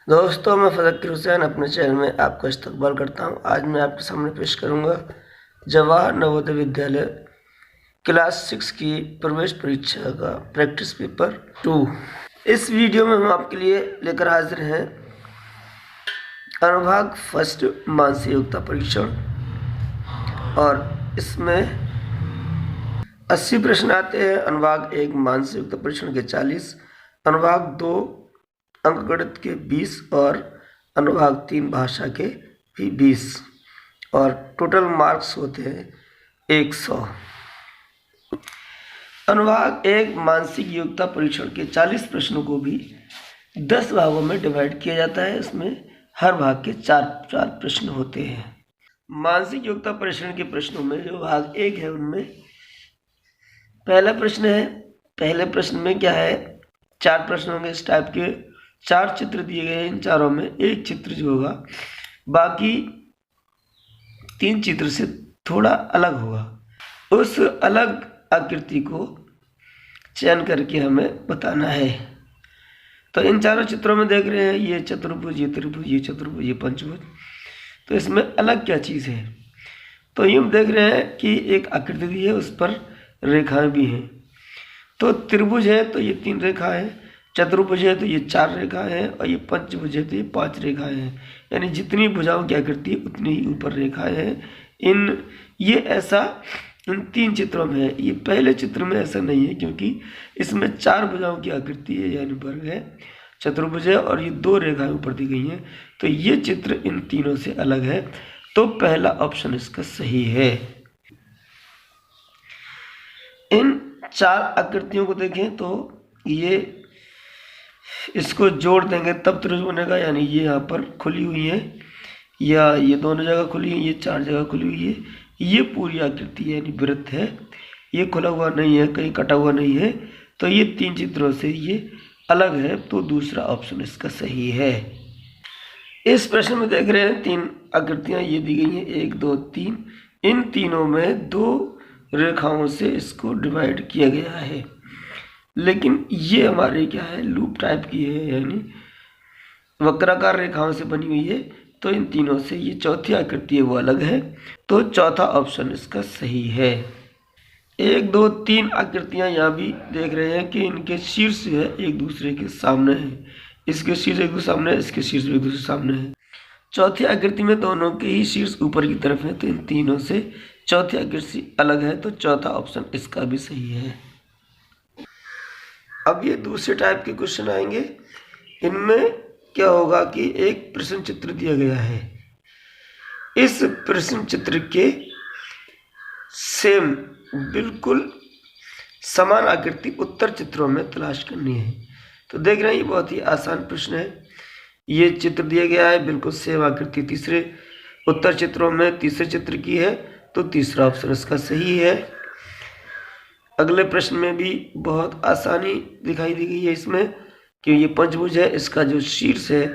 दोस्तों, मैं फ़ज़ल हुसैन अपने चैनल में आपका इस्तकबाल करता हूं। आज मैं आपके सामने पेश करूंगा जवाहर नवोदय विद्यालय क्लास 6 की प्रवेश परीक्षा का प्रैक्टिस पेपर 2। इस वीडियो में हम आपके लिए लेकर हाजिर हैं अनुभाग फर्स्ट मानसिक योग्यता परीक्षण, और इसमें 80 प्रश्न आते हैं। अनुभाग 1 मानसिक योग्यता परीक्षण के 40, अनुभाग 2 अंकगणित के 20 और अनुभाग 3 भाषा के भी 20, और टोटल मार्क्स होते हैं 100। अनुभाग 1 मानसिक योग्यता परीक्षण के 40 प्रश्नों को भी 10 भागों में डिवाइड किया जाता है। इसमें हर भाग के 4 प्रश्न होते हैं। मानसिक योग्यता परीक्षण के प्रश्नों में जो भाग 1 है उनमें पहला प्रश्न है। पहले प्रश्न में क्या है, 4 प्रश्न होंगे इस टाइप के। 4 चित्र दिए गए हैं, इन चारों में एक चित्र जो होगा बाकी 3 चित्र से थोड़ा अलग होगा। उस अलग आकृति को चयन करके हमें बताना है। तो इन चारों चित्रों में देख रहे हैं, ये चतुर्भुज, ये त्रिभुज, ये चतुर्भुज, ये पंचभुज। तो इसमें अलग क्या चीज़ है, तो ये हम देख रहे हैं कि एक आकृति दी है, उस पर रेखाएं भी हैं। तो त्रिभुज है तो ये 3 रेखाएं हैं, चतुर्भुज है तो ये 4 रेखाएं हैं, और ये पंचभुज है तो ये 5 रेखाएं हैं। यानी जितनी भुजाओं की आकृति उतनी ही ऊपर रेखाएं हैं। ये ऐसा इन 3 चित्रों में है। ये पहले चित्र में ऐसा नहीं है, क्योंकि इसमें 4 भुजाओं की आकृति है, यानी वर्ग है, चतुर्भुज है, और ये 2 रेखाएं ऊपर दी गई हैं। तो ये चित्र इन तीनों से अलग है। तो पहला ऑप्शन इसका सही है। इन 4 आकृतियों को देखें तो ये इसको जोड़ देंगे तब त्रिभुज बनेगा। यानी ये यहाँ पर खुली हुई है, या ये दोनों जगह खुली है, ये 4 जगह खुली हुई है। ये पूरी आकृति यानी वृत्त है, ये खुला हुआ नहीं है, कहीं कटा हुआ नहीं है। तो ये 3 चित्रों से ये अलग है। तो दूसरा ऑप्शन इसका सही है। इस प्रश्न में देख रहे हैं 3 आकृतियाँ ये दी गई हैं, 1 2 3। इन तीनों में 2 रेखाओं से इसको डिवाइड किया गया है, लेकिन ये हमारे क्या है, लूप टाइप की है, यानी वक्राकार रेखाओं से बनी हुई है। तो इन तीनों से ये चौथी आकृति है वो अलग है। तो चौथा ऑप्शन इसका सही है। 1 2 3 आकृतियां यहाँ भी देख रहे हैं कि इनके शीर्ष है एक दूसरे के सामने है। इसके शीर्ष एक दूसरे सामने है, इसके शीर्ष एक दूसरे सामने है। चौथी आकृति में दोनों के ही शीर्ष ऊपर की तरफ है। तो इन तीनों से चौथी आकृति अलग है। तो चौथा ऑप्शन इसका भी सही है। अब ये दूसरे टाइप के क्वेश्चन आएंगे। इनमें क्या होगा कि एक प्रश्न चित्र दिया गया है। इस प्रश्न चित्र के सेम बिल्कुल समान आकृति उत्तर चित्रों में तलाश करनी है। तो देख रहे हैं, ये बहुत ही आसान प्रश्न है। ये चित्र दिया गया है, बिल्कुल सेम आकृति तीसरे उत्तर चित्रों में तीसरे चित्र की है। तो तीसरा ऑप्शन इसका सही है। अगले प्रश्न में भी बहुत आसानी दिखाई दी गई है इसमें, कि ये पंचभुज है, इसका जो शीर्ष है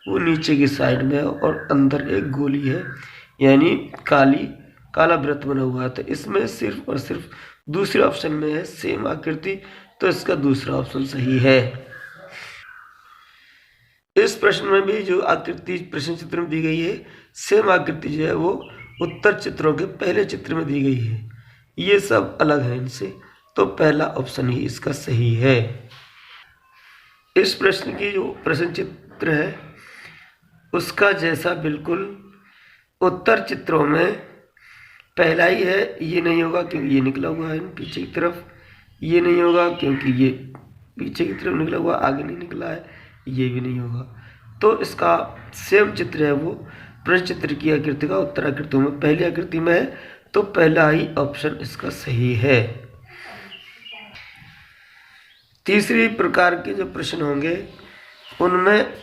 वो नीचे की साइड में है और अंदर एक गोली है, यानी काला वृत्त बना हुआ है। तो इसमें सिर्फ और सिर्फ दूसरे ऑप्शन में है सेम आकृति। तो इसका दूसरा ऑप्शन सही है। इस प्रश्न में भी जो आकृति प्रश्न चित्र में दी गई है, सेम आकृति जो है वो उत्तर चित्रों के पहले चित्र में दी गई है। ये सब अलग है इनसे। तो पहला ऑप्शन ही इसका सही है। इस प्रश्न की जो प्रश्न चित्र है उसका जैसा बिल्कुल उत्तर चित्रों में पहला ही है। ये नहीं होगा क्योंकि ये निकला हुआ है पीछे की तरफ। ये नहीं होगा क्योंकि ये पीछे की तरफ निकला हुआ, आगे नहीं निकला है। ये भी नहीं होगा। तो इसका सेम चित्र है वो प्रश्न चित्र की आकृति का उत्तर आकृतियों में पहली आकृति में है। तो पहला ही ऑप्शन इसका सही है। तीसरी प्रकार के जो प्रश्न होंगे उनमें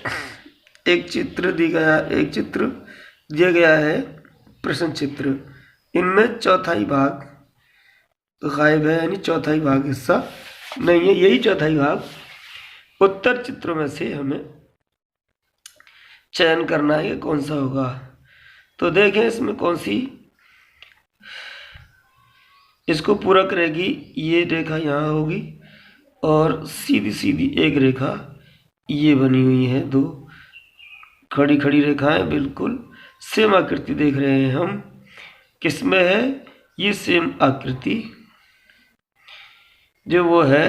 एक चित्र दिया गया है प्रश्न चित्र। इनमें चौथाई भाग गायब है, यानी चौथाई भाग हिस्सा नहीं है। यही चौथाई भाग उत्तर चित्रों में से हमें चयन करना है कि कौन सा होगा। तो देखें इसमें कौन सी इसको पूरा करेगी। ये रेखा यहाँ होगी और सीधी सीधी एक रेखा ये बनी हुई है 2, खड़ी खड़ी रेखाएं बिल्कुल सेम आकृति देख रहे हैं हम। किसमें है ये सेम आकृति? जो वो है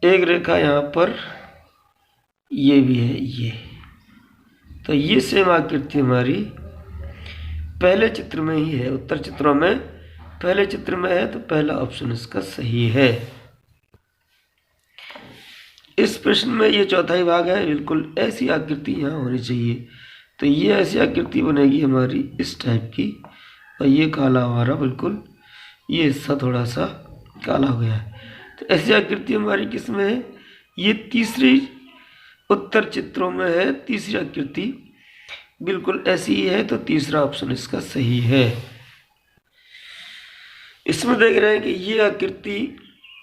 एक रेखा यहाँ पर, ये भी है ये। तो ये सेम आकृति हमारी पहले चित्र में ही है, उत्तर चित्रों में पहले चित्र में है, तो पहला ऑप्शन इसका सही है। इस प्रश्न में ये चौथा भाग है, बिल्कुल ऐसी आकृति यहाँ होनी चाहिए। तो ये ऐसी आकृति बनेगी हमारी इस टाइप की, और ये काला हमारा बिल्कुल ये हिस्सा थोड़ा सा काला हो गया है। तो ऐसी आकृति हमारी किस में है? ये तीसरी उत्तर चित्रों में है, तीसरी आकृति बिल्कुल ऐसी ही है, तो तीसरा ऑप्शन इसका सही है। इसमें देख रहे हैं कि ये आकृति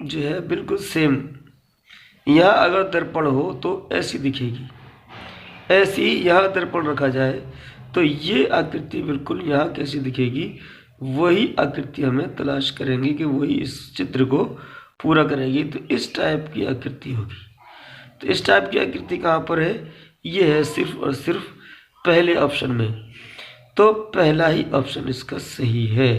जो है बिल्कुल सेम, यहाँ अगर दर्पण हो तो ऐसी दिखेगी, ऐसी यहाँ दर्पण रखा जाए तो ये आकृति बिल्कुल यहाँ कैसी दिखेगी, वही आकृति हमें तलाश करेंगे कि वही इस चित्र को पूरा करेगी। तो इस टाइप की आकृति होगी। तो इस टाइप की आकृति कहाँ पर है? ये है सिर्फ और सिर्फ पहले ऑप्शन में, तो पहला ही ऑप्शन इसका सही है।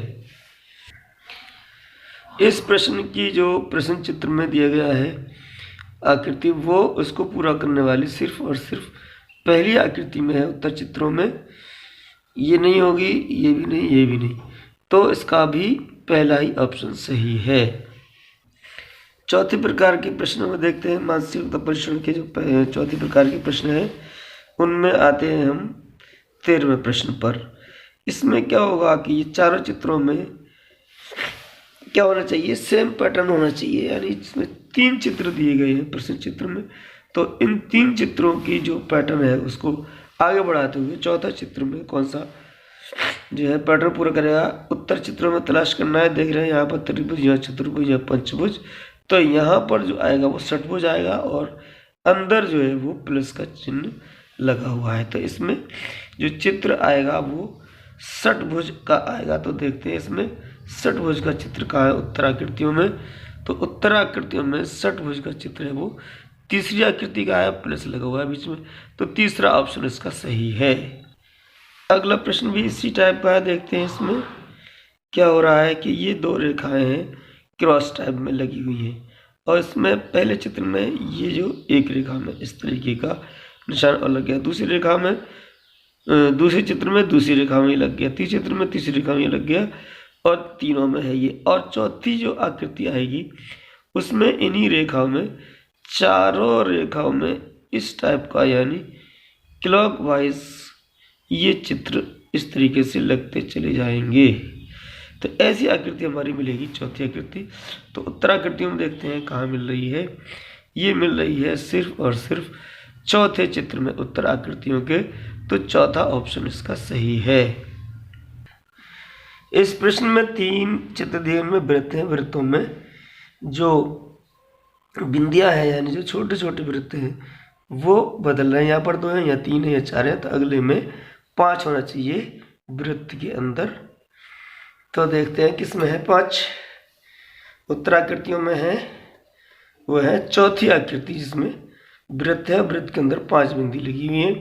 इस प्रश्न की जो प्रश्न चित्र में दिया गया है आकृति, वो उसको पूरा करने वाली सिर्फ और सिर्फ पहली आकृति में है उत्तर चित्रों में। ये नहीं होगी, ये भी नहीं, ये भी नहीं, तो इसका भी पहला ही ऑप्शन सही है। चौथे प्रकार के प्रश्नों में देखते हैं। मानसिक योग्यता परीक्षण के जो चौथे प्रकार के प्रश्न हैं उनमें आते हैं हम 13वें प्रश्न पर। इसमें क्या होगा कि ये चारों चित्रों में क्या होना चाहिए? सेम पैटर्न होना चाहिए, यानी इसमें 3 चित्र दिए गए हैं प्रश्न चित्र में, तो इन 3 चित्रों की जो पैटर्न है उसको आगे बढ़ाते हुए चौथा चित्र में कौन सा जो है पैटर्न पूरा करेगा, उत्तर चित्रों में तलाश करना है। देख रहे हैं यहाँ पर त्रिभुज या चतुर्भुज या पंचभुज, तो यहाँ पर जो आएगा वो षटभुज आएगा और अंदर जो है वो प्लस का चिन्ह लगा हुआ है। तो इसमें जो चित्र आएगा वो षटभुज का आएगा। तो देखते हैं इसमें षटभुज का चित्र कहाँ है उत्तर आकृतियों में। तो उत्तर आकृतियों में षटभुज का चित्र है वो तीसरी आकृति का है, प्लस लगा हुआ है बीच में, तो तीसरा ऑप्शन इसका सही है। अगला प्रश्न भी इसी टाइप का है। देखते हैं इसमें क्या हो रहा है कि ये 2 रेखाएं हैं क्रॉस टाइप में लगी हुई हैं, और इसमें पहले चित्र में ये जो एक रेखा में इस तरीके का निशान और लग गया, दूसरी रेखा में दूसरे चित्र में दूसरी रेखा में लग गया, तीसरे चित्र में तीसरी रेखा में लग गया, और तीनों में है ये। और चौथी जो आकृति आएगी उसमें इन्हीं रेखाओं में, चारों रेखाओं में इस टाइप का, यानी क्लॉकवाइज ये चित्र इस तरीके से लगते चले जाएंगे। तो ऐसी आकृति हमारी मिलेगी चौथी आकृति। तो उत्तर आकृतियों में देखते हैं कहाँ मिल रही है। ये मिल रही है सिर्फ और सिर्फ चौथे चित्र में उत्तर आकृतियों के, तो चौथा ऑप्शन इसका सही है। इस प्रश्न में 3 चित्र दिए में वृत्त हैं। वृत्तों में जो बिंदियां हैं, यानी जो छोटे छोटे वृत्त हैं, वो बदल रहे हैं। यहाँ पर 2 हैं, या 3 है, या 4 है, तो अगले में 5 होना चाहिए वृत्त के अंदर। तो देखते हैं किस में है 5। उत्तर आकृतियों में है, वो है चौथी आकृति जिसमें वृत्त है, वृत्त के अंदर 5 बिंदी लगी हुई है,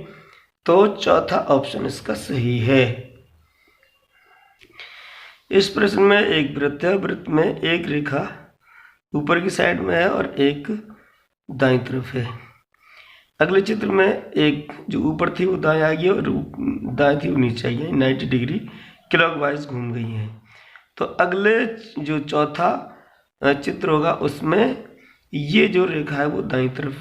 तो चौथा ऑप्शन इसका सही है। इस प्रश्न में एक वृत्त है, वृत्त में एक रेखा ऊपर की साइड में है और एक दाईं तरफ है। अगले चित्र में एक जो ऊपर थी वो दाएं आ गई और दाएं थी वो नीचे आई है, 90 डिग्री क्लॉकवाइज घूम गई है। तो अगले जो चौथा चित्र होगा उसमें ये जो रेखा है वो दाईं तरफ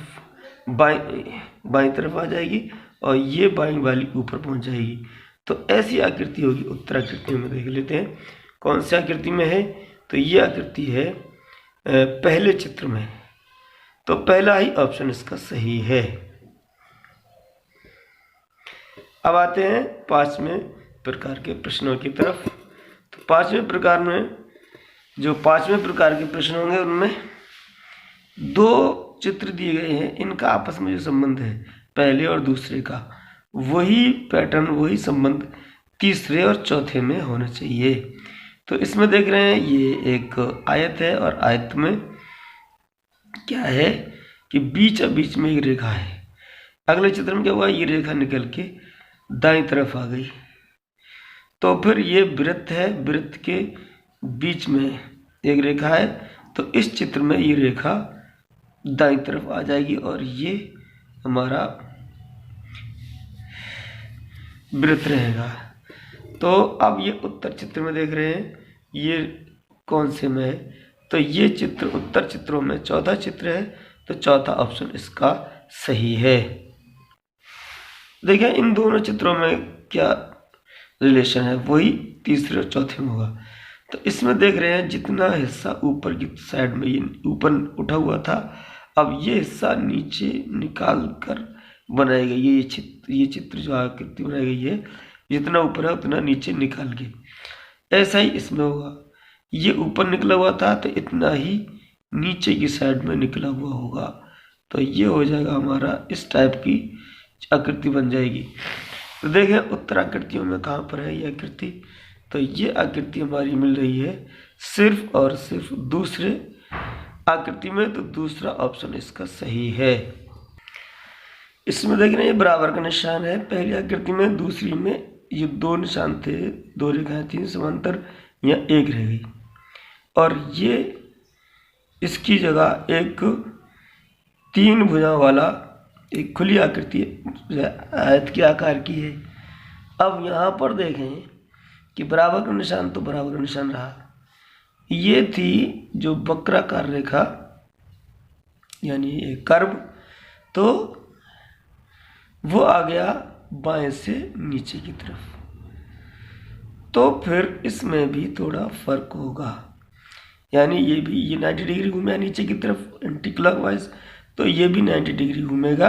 बाईं तरफ आ जाएगी और ये बाईं वाली ऊपर पहुंच जाएगी। तो ऐसी आकृति होगी उत्तर आकृति में। देख लेते हैं कौन सी आकृति में है। तो ये आकृति है पहले चित्र में, तो पहला ही ऑप्शन इसका सही है। अब आते हैं 5वें प्रकार के प्रश्नों की तरफ। तो 5वें प्रकार में जो 5वें प्रकार के प्रश्न होंगे उनमें 2 चित्र दिए गए हैं, इनका आपस में जो संबंध है पहले और दूसरे का, वही पैटर्न वही संबंध तीसरे और चौथे में होना चाहिए। तो इसमें देख रहे हैं ये एक आयत है और आयत में क्या है कि बीच में एक रेखा है। अगले चित्र में क्या हुआ, ये रेखा निकल के दाईं तरफ आ गई, तो फिर ये वृत्त है, वृत्त के बीच में एक रेखा है, तो इस चित्र में ये रेखा दाईं तरफ आ जाएगी और ये हमारा वृत्त रहेगा। तो अब ये उत्तर चित्र में देख रहे हैं, ये कौन से में है, तो ये चित्र उत्तर चित्रों में चौथा चित्र है, तो चौथा ऑप्शन इसका सही है। देखिए इन दोनों चित्रों में क्या रिलेशन है, वही तीसरे और चौथे में होगा। तो इसमें देख रहे हैं जितना हिस्सा ऊपर की साइड में ये ऊपर उठा हुआ था, अब ये हिस्सा नीचे निकाल कर बनाई गई है। ये चित्र जो आकृति बनाई गई है, जितना ऊपर है उतना नीचे निकाल के, ऐसा ही इसमें होगा। ये ऊपर निकला हुआ था तो इतना ही नीचे की साइड में निकला हुआ होगा, तो ये हो जाएगा हमारा, इस टाइप की आकृति बन जाएगी। तो देखें उत्तर आकृतियों में कहाँ पर है ये आकृति, तो ये आकृति हमारी मिल रही है सिर्फ और सिर्फ दूसरे आकृति में, तो दूसरा ऑप्शन इसका सही है। इसमें देख रहे हैं बराबर का निशान है पहली आकृति में, दूसरी में ये दो निशान थे, दो रेखाएं थी समांतर, यहाँ एक रह गई, और ये इसकी जगह एक तीन भुजा वाला एक खुली आकृति आयत के आकार की है। अब यहाँ पर देखें कि बराबर का निशान तो बराबर का निशान रहा, ये थी जो वक्राकार रेखा यानी एक कर्व, तो वो आ गया बाएं से नीचे की तरफ, तो फिर इसमें भी थोड़ा फर्क होगा, यानी ये भी ये 90 डिग्री घूमेगा नीचे की तरफ एंटी क्लॉकवाइज, तो ये भी 90 डिग्री घूमेगा,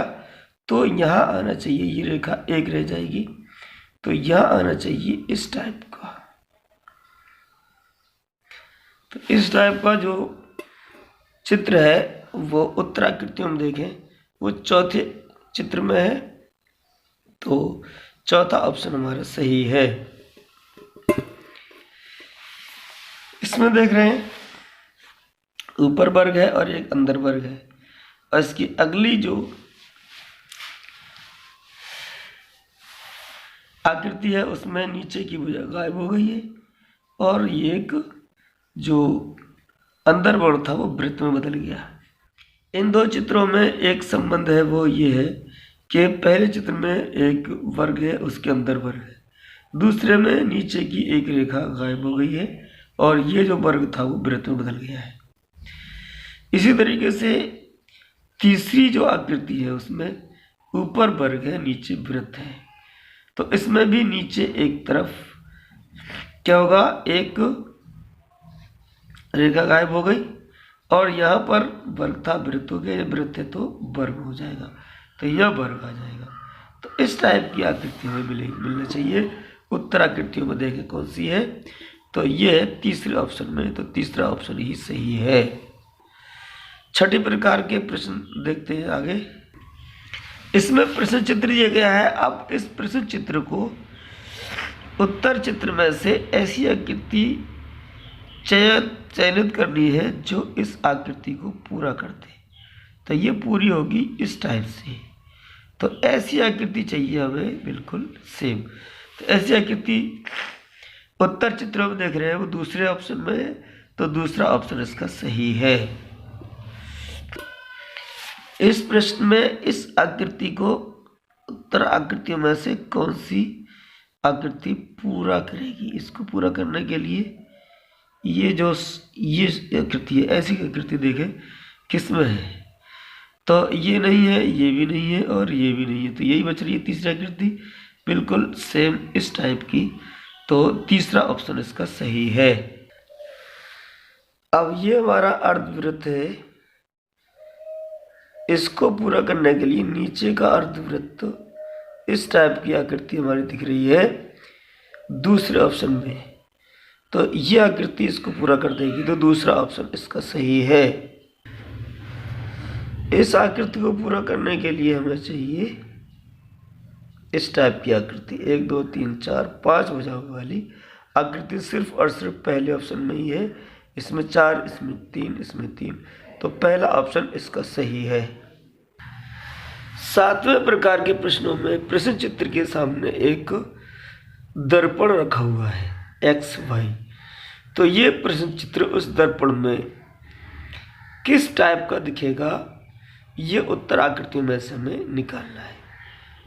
तो यहाँ आना चाहिए, ये रेखा एक रह जाएगी, तो यहाँ आना चाहिए इस टाइप का। तो इस टाइप का जो चित्र है वो उत्तराकृतियों में देखें, वो चौथे चित्र में है, तो चौथा ऑप्शन हमारा सही है। इसमें देख रहे हैं ऊपर वर्ग है और एक अंदर वर्ग है, और इसकी अगली जो आकृति है उसमें नीचे की भुजा गायब हो गई है, और एक जो अंदर वर्ग था वो वृत्त में बदल गया। इन दो चित्रों में एक संबंध है, वो ये है कि पहले चित्र में एक वर्ग है, उसके अंदर वर्ग है, दूसरे में नीचे की एक रेखा गायब हो गई है और ये जो वर्ग था वो वृत्त में बदल गया है। इसी तरीके से तीसरी जो आकृति है उसमें ऊपर वर्ग है, नीचे वृत्त है, तो इसमें भी नीचे एक तरफ क्या होगा, एक रेखा गायब हो गई और यहाँ पर वर्ग था वृत्त हो गया, ये वृत्त है तो वर्ग हो जाएगा, तो यह वर्ग आ जाएगा। तो इस टाइप की आकृति हमें मिलना चाहिए। उत्तर आकृतियों में देखें कौन सी है, तो ये है तीसरे ऑप्शन में, तो तीसरा ऑप्शन ही सही है। छठे प्रकार के प्रश्न देखते हैं आगे। इसमें प्रश्न चित्र दिया गया है। अब इस प्रश्न चित्र को उत्तर चित्र में से ऐसी आकृति चयनित करनी है जो इस आकृति को पूरा करते, तो ये पूरी होगी इस टाइप से, तो ऐसी आकृति चाहिए हमें बिल्कुल सेम। तो ऐसी आकृति उत्तर चित्रों में देख रहे हैं वो दूसरे ऑप्शन में है, तो दूसरा ऑप्शन इसका सही है। इस प्रश्न में इस आकृति को उत्तर आकृतियों में से कौन सी आकृति पूरा करेगी, इसको पूरा करने के लिए ये आकृति है, ऐसी आकृति देखें किसमें है, तो ये नहीं है, ये भी नहीं है और ये भी नहीं है, तो यही बच रही है तीसरी आकृति बिल्कुल सेम इस टाइप की, तो तीसरा ऑप्शन इसका सही है। अब ये हमारा अर्धवृत्त है, इसको पूरा करने के लिए नीचे का अर्धवृत्त इस टाइप की आकृति हमारी दिख रही है दूसरे ऑप्शन में, तो ये आकृति इसको पूरा कर देगी, तो दूसरा ऑप्शन इसका सही है। इस आकृति को पूरा करने के लिए हमें चाहिए इस टाइप की आकृति, 1 2 3 4 5 भुजाओं वाली आकृति सिर्फ और सिर्फ पहले ऑप्शन में ही है, इसमें 4, इसमें 3, इसमें 3, तो पहला ऑप्शन इसका सही है। सातवें प्रकार के प्रश्नों में प्रश्न चित्र के सामने एक दर्पण रखा हुआ है एक्स वाई। तो ये प्रश्न चित्र उस दर्पण में किस टाइप का दिखेगा, ये उत्तर आकृतियों में से हमें निकालना है।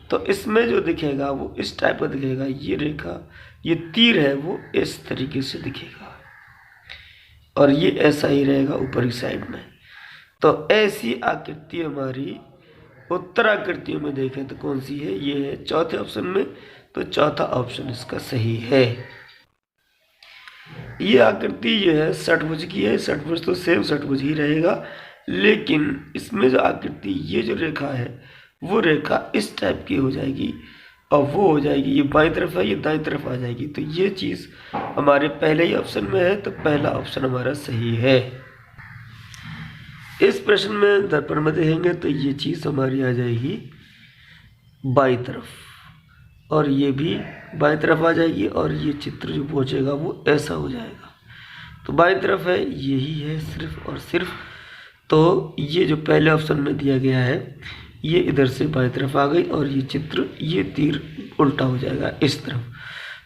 तो इसमें जो दिखेगा वो इस टाइप का दिखेगा। ये रेखा, ये तीर है वो इस तरीके से दिखेगा और ये ऐसा ही रहेगा ऊपरी साइड में। तो ऐसी आकृति हमारी उत्तर आकृतियों में देखें तो कौन सी है, ये है चौथे ऑप्शन में। तो चौथा ऑप्शन इसका सही है। ये आकृति जो है षटभुज की है। षटभुज तो सेम षटभुज ही रहेगा, लेकिन इसमें जो आकृति, ये जो रेखा है वो रेखा इस टाइप की हो जाएगी और वो हो जाएगी, ये बाईं तरफ है, ये दाईं तरफ आ जाएगी। तो ये चीज़ हमारे पहले ही ऑप्शन में है, तो पहला ऑप्शन हमारा सही है। इस प्रश्न में दर्पण में देखेंगे तो ये चीज़ हमारी आ जाएगी बाईं तरफ और ये भी बाईं तरफ आ जाएगी और ये चित्र जो पहुंचेगा वो ऐसा हो जाएगा। तो बाईं तरफ है, यही है सिर्फ और सिर्फ। तो ये जो पहले ऑप्शन में दिया गया है ये इधर से बाईं तरफ आ गई और ये चित्र, ये तीर उल्टा हो जाएगा इस तरफ।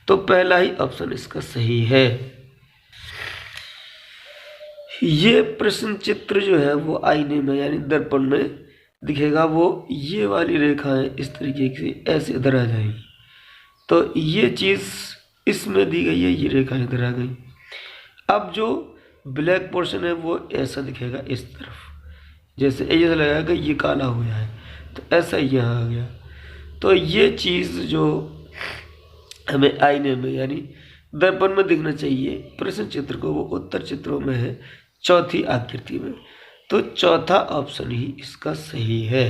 तो पहला ही ऑप्शन इसका सही है। ये प्रश्न चित्र जो है वो आईने में यानी दर्पण में दिखेगा। वो ये वाली रेखाएं इस तरीके से ऐसे इधर आ जाएंगी। तो ये चीज़ इसमें दी गई है, ये रेखा इधर आ गई। अब जो ब्लैक पोर्शन है वो ऐसा दिखेगा इस तरफ, जैसे ऐसा लगेगा कि ये काला हो गया है, तो ऐसा यहाँ आ गया। तो ये चीज़ जो हमें आईने में यानी दर्पण में दिखना चाहिए प्रश्न चित्र को, वो उत्तर चित्रों में है चौथी आकृति में। तो चौथा ऑप्शन ही इसका सही है।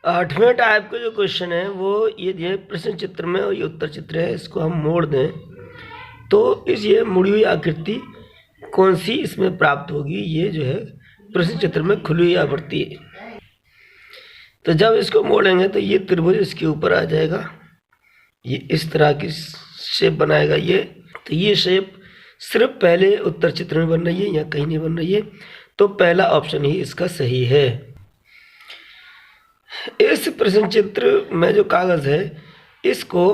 आठवें टाइप का जो क्वेश्चन है वो ये प्रश्न चित्र में और ये उत्तर चित्र है, इसको हम मोड़ दें तो इस ये मुड़ी हुई आकृति कौन सी इसमें प्राप्त होगी। ये जो है प्रश्न चित्र में खुली हुई आवृत्ति है। तो जब इसको मोड़ेंगे तो ये त्रिभुज इसके ऊपर आ जाएगा, ये इस तरह की शेप बनाएगा ये। तो ये शेप सिर्फ पहले उत्तर चित्र में बन रही है या कहीं नहीं बन रही है। तो पहला ऑप्शन ही इसका सही है। इस प्रश्न चित्र में जो कागज़ है इसको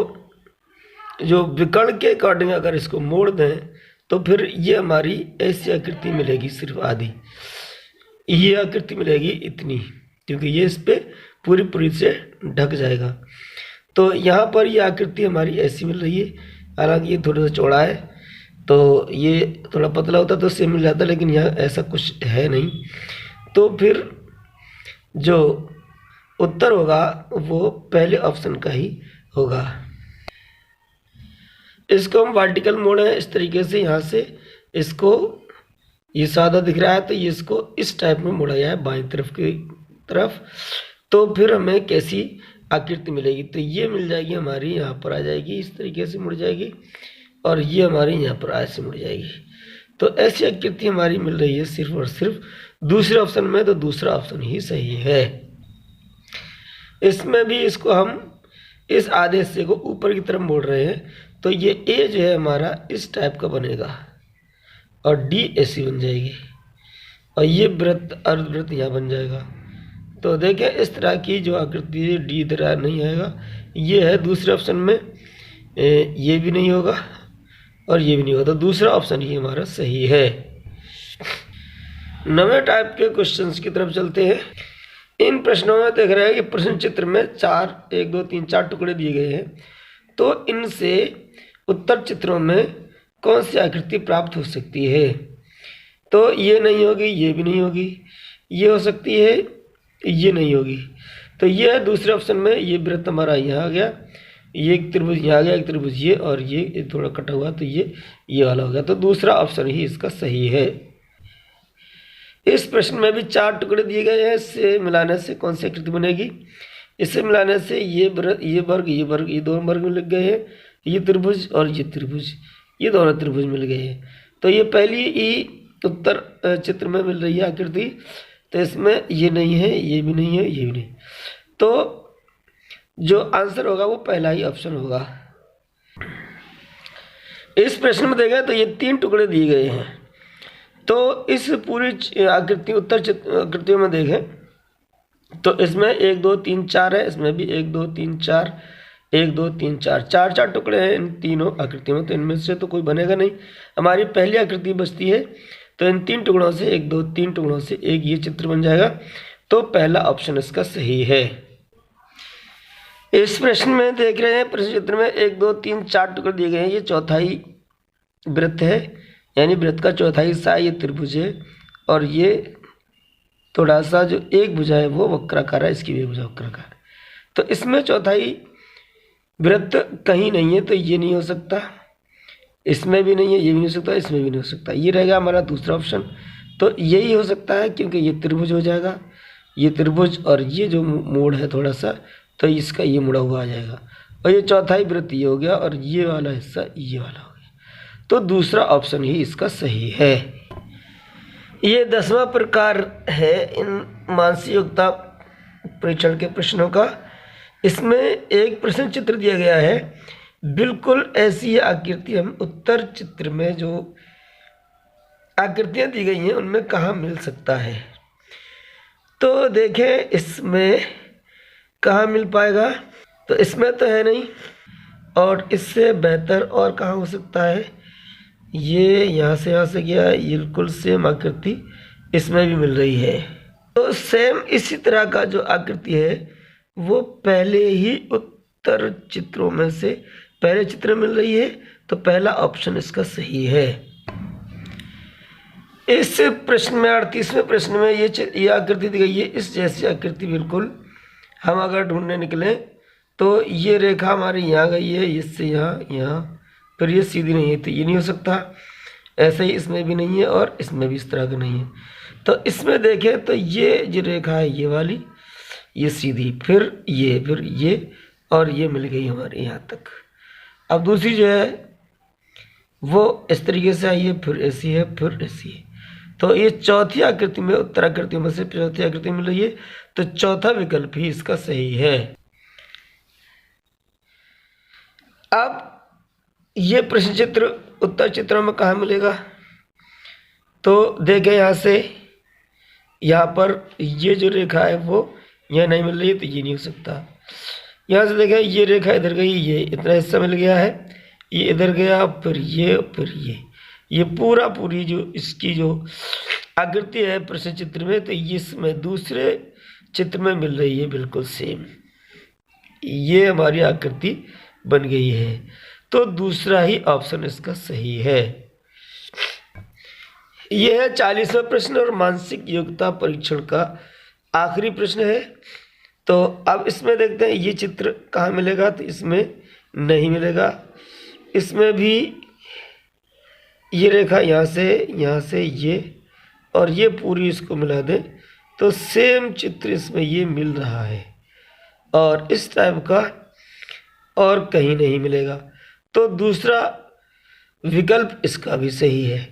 जो विकर्ण के अकॉर्डिंग अगर इसको मोड़ दें तो फिर ये हमारी ऐसी आकृति मिलेगी, सिर्फ आधी ये आकृति मिलेगी इतनी, क्योंकि ये इस पे पूरी से ढक जाएगा। तो यहाँ पर ये आकृति हमारी ऐसी मिल रही है। हालांकि ये थोड़ा सा चौड़ा है तो ये थोड़ा पतला होता तो सेम मिल जाता, लेकिन यहाँ ऐसा कुछ है नहीं। तो फिर जो उत्तर होगा वो पहले ऑप्शन का ही होगा। इसको हम वर्टिकल मोड़े इस तरीके से, यहाँ से इसको ये सादा दिख रहा है तो ये इसको इस टाइप में मोड़ा गया है बाईं तरफ की तरफ। तो फिर हमें कैसी आकृति मिलेगी, तो ये मिल जाएगी हमारी यहाँ पर आ जाएगी, इस तरीके से मुड़ जाएगी और ये हमारी यहाँ पर ऐसे मुड़ जाएगी। तो ऐसी आकृति हमारी मिल रही है सिर्फ और सिर्फ दूसरे ऑप्शन में। तो दूसरा ऑप्शन ही सही है। इसमें भी इसको हम इस आधे हिस्से को ऊपर की तरफ मोड़ रहे हैं तो ये ए जो है हमारा इस टाइप का बनेगा और डी ऐसी बन जाएगी और ये वृत्त अर्धवृत्त यहाँ बन जाएगा। तो देखें इस तरह की जो आकृति है डी इधर नहीं आएगा, ये है दूसरे ऑप्शन में, ये भी नहीं होगा और ये भी नहीं होगा। तो दूसरा ऑप्शन ही हमारा सही है। नवे टाइप के क्वेश्चंस की तरफ चलते हैं। इन प्रश्नों में देख रहे हैं कि प्रश्न चित्र में 1 2 3 4 टुकड़े दिए गए हैं। तो इनसे उत्तर चित्रों में कौन सी आकृति प्राप्त हो सकती है। तो ये नहीं होगी, ये भी नहीं होगी, ये हो सकती है, ये नहीं होगी। तो ये है दूसरे ऑप्शन में, ये वृत्त हमारा यहाँ आ गया, ये एक त्रिभुज यहाँ आ गया, एक त्रिभुज ये और ये थोड़ा कटा हुआ तो ये वाला हो गया। तो दूसरा ऑप्शन ही इसका सही है। इस प्रश्न में भी 4 टुकड़े दिए गए हैं। इससे मिलाने से कौन सी आकृति बनेगी। इससे मिलाने से ये वर्ग ये दोनों वर्ग में लग गए हैं, ये त्रिभुज और ये त्रिभुज, ये दोनों त्रिभुज मिल गए हैं। तो ये पहली ही उत्तर चित्र में मिल रही है आकृति। तो इसमें ये नहीं है, ये भी नहीं है, ये भी नहीं। तो जो आंसर होगा वो पहला ही ऑप्शन होगा। इस प्रश्न में देखें तो ये 3 टुकड़े दिए गए हैं। तो इस पूरी आकृति उत्तर आकृतियों में देखें तो इसमें 1 2 3 4 है, इसमें भी 1 2 3 4 1 2 3 4 चार चार टुकड़े हैं इन तीनों आकृतियों में, तो इनमें से तो कोई बनेगा नहीं। हमारी पहली आकृति बचती है, तो इन 3 टुकड़ों से 1 2 3 टुकड़ों से एक ये चित्र बन जाएगा। तो पहला ऑप्शन इसका सही है। इस प्रश्न में देख रहे हैं, प्रश्न चित्र में 1 2 3 4 टुकड़े दिए गए हैं। ये चौथाई वृत्त है, यानी वृत्त का चौथाई हिस्सा ये त्रिभुज है, और ये थोड़ा सा जो एक भुजा है वो वक्राकार है, इसकी भी भुजा वक्राकार है। तो इसमें चौथाई वृत्त कहीं नहीं है, तो ये नहीं हो सकता, इसमें भी नहीं है, ये भी नहीं हो सकता, इसमें भी नहीं हो सकता। ये रहेगा हमारा दूसरा ऑप्शन। तो यही हो सकता है, क्योंकि ये त्रिभुज हो जाएगा, ये त्रिभुज और ये जो मोड़ है थोड़ा सा, तो इसका ये मुड़ा हुआ आ जाएगा, और ये चौथाई वृत्त ये हो गया, और ये वाला हिस्सा ये वाला हो गया। तो दूसरा ऑप्शन ही इसका सही है। ये 10वां प्रकार है इन मानसिक योग्यता परीक्षण के प्रश्नों का। इसमें एक प्रश्न चित्र दिया गया है, बिल्कुल ऐसी आकृति हम उत्तर चित्र में जो आकृतियां दी गई हैं उनमें कहाँ मिल सकता है। तो देखें इसमें कहाँ मिल पाएगा, तो इसमें तो है नहीं, और इससे बेहतर और कहाँ हो सकता है, ये यहाँ से गया, ये बिल्कुल सेम आकृति इसमें भी मिल रही है। तो सेम इसी तरह का जो आकृति है वो पहले ही उत्तर चित्रों में से पहले चित्र मिल रही है, तो पहला ऑप्शन इसका सही है। इस प्रश्न में 38वें प्रश्न में ये आकृति दी गई है, इस जैसी आकृति बिल्कुल हम अगर ढूंढने निकलें तो ये रेखा हमारी यहाँ गई है, इससे यहाँ, फिर ये सीधी नहीं है, तो ये नहीं हो सकता। ऐसे ही इसमें भी नहीं है, और इसमें भी इस तरह का नहीं है। तो इसमें देखें तो ये जो रेखा है ये वाली, ये सीधी, फिर ये और ये मिल गई हमारे यहाँ तक। अब दूसरी जो है वो इस तरीके से आई है, फिर ऐसी है, फिर ऐसी है। तो ये चौथी आकृति में, उत्तर आकृतियों में से चौथी आकृति मिल रही है, तो चौथा विकल्प ही इसका सही है। अब ये प्रश्न चित्र उत्तर चित्रों में कहाँ मिलेगा, तो देखें यहाँ से यहाँ पर ये जो रेखा है वो यहाँ नहीं मिल रही है, तो ये नहीं हो सकता। यहाँ से देखें ये रेखा इधर गई, ये इतना हिस्सा मिल गया है, ये इधर गया, फिर ये पूरी जो इसकी जो आकृति है प्रश्न चित्र में, तो ये इसमें दूसरे चित्र में मिल रही है बिल्कुल सेम। ये हमारी आकृति बन गई है, तो दूसरा ही ऑप्शन इसका सही है। यह है 40वां प्रश्न और मानसिक योग्यता परीक्षण का आखिरी प्रश्न है। तो अब इसमें देखते हैं ये चित्र कहाँ मिलेगा, तो इसमें नहीं मिलेगा। इसमें भी ये रेखा यहाँ से ये और ये पूरी इसको मिला दें तो सेम चित्र इसमें ये मिल रहा है, और इस टाइप का और कहीं नहीं मिलेगा। तो दूसरा विकल्प इसका भी सही है।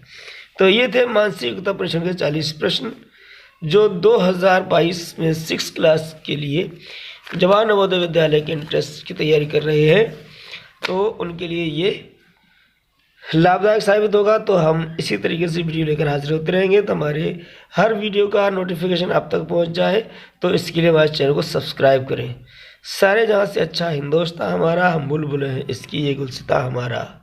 तो ये थे मानसिक योग्यता परीक्षण के 40 प्रश्न जो 2022 में 6 क्लास के लिए जवाहर नवोदय विद्यालय के इंट्रेंस की तैयारी कर रहे हैं, तो उनके लिए ये लाभदायक साबित होगा। तो हम इसी तरीके से वीडियो लेकर हाजिर होते रहेंगे। तो हमारे हर वीडियो का नोटिफिकेशन आप तक पहुंच जाए, तो इसके लिए हमारे चैनल को सब्सक्राइब करें। सारे जहाँ से अच्छा हिंदुस्तान हमारा, हम बुलबुल हैं इसकी ये गुलसिता हमारा।